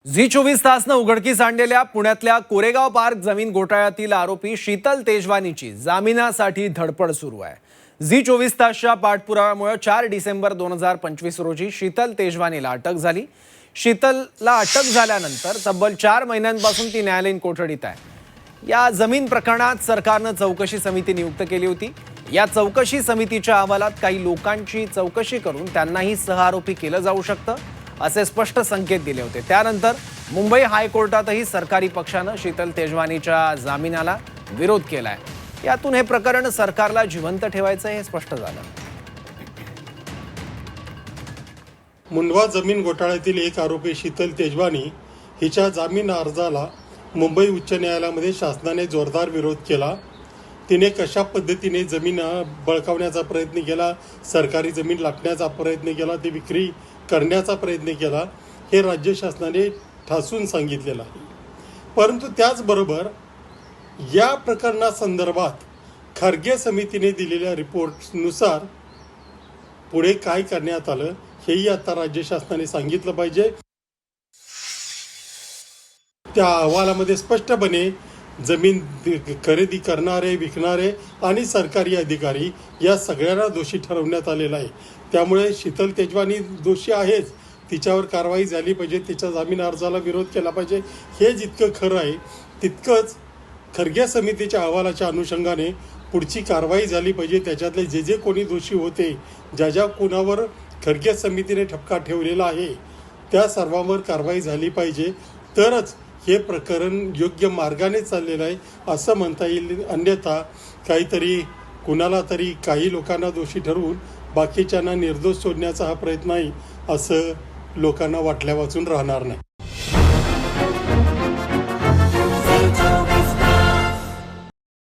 Zee 24 तासनं उघडकीस आणलेल्या पुण्यातल्या कोरेगाव पार्क जमीन घोटाळ्यातील आरोपी शीतल तेजवानीची जामिनासाठी धडपड सुरू आहे। झी 24 तासच्या पाठपुराव्यामुळे 4 डिसेंबर 2025 रोजी शीतल तेजवानीला अटक झाली। शीतलला अटक झाल्यानंतर तब्बल 4 महिन्यांपासून ती न्यायालयीन कोठडीत आहे। या जमीन प्रकरणात सरकारने चौकशी समिती नियुक्त केली होती। या चौकशी समितीच्या अहवालात काही लोकांची चौकशी करून त्यांनाही सहआरोपी केलं जाऊ शकतं असे स्पष्ट संकेत दिले होते। त्यानंतर मुंबई हायकोर्टातही सरकारी पक्षाने शीतल तेजवानीच्या जामिनाला विरोध केलाय। यातून हे प्रकरण सरकारला जिवंत ठेवायचं हे स्पष्ट झालं। मुंडवा जमीन घोटाळ्यातील एक आरोपी शीतल तेजवानी हिच्या जामीन अर्जाला मुंबई उच्च न्यायालयामध्ये शासनाने जोरदार विरोध केला। तिने कशा पद्धतीने जमीन बळकावण्याचा प्रयत्न केला, सरकारी जमीन लाटण्याचा प्रयत्न केला, ती विक्री करण्याचा प्रयत्न केला, हे राज्य शासनाने ठासून सांगितलेलं आहे। परंतु त्याचबरोबर या प्रकरणासंदर्भात खारगे समितीने दिलेल्या रिपोर्टनुसार पुढे काय करण्यात आलं हेही आता राज्य शासनाने सांगितलं पाहिजे। त्या अहवालामध्ये स्पष्टपणे जमीन खरेदी करणारे, विकणारे आणि सरकारी अधिकारी या सगळ्यांना दोषी ठरवण्यात आलेला आहे। त्यामुळे शीतल तेजवानी दोषी आहेच, तिच्यावर कारवाई झाली पाहिजे, तिच्या जामीन अर्जाला विरोध केला पाहिजे। हे जितकं खरं आहे तितकंच खरगे समितीच्या अहवालाच्या अनुषंगाने पुढची कारवाई झाली पाहिजे। त्याच्यातले जे जे कोणी दोषी होते, ज्या कोणावर खरगे समितीने ठपका ठेवलेला आहे, त्या सर्वांवर कारवाई झाली पाहिजे। तरच हे प्रकरण योग्य मार्गाने चाललेलं आहे असं म्हणता येईल। अन्यथा काहीतरी कुणाला तरी काही लोकांना दोषी ठरवून बाकीच्यांना निर्दोष सोडण्याचा हा प्रयत्न आहे असं लोकांना वाटल्या वाचून राहणार नाही।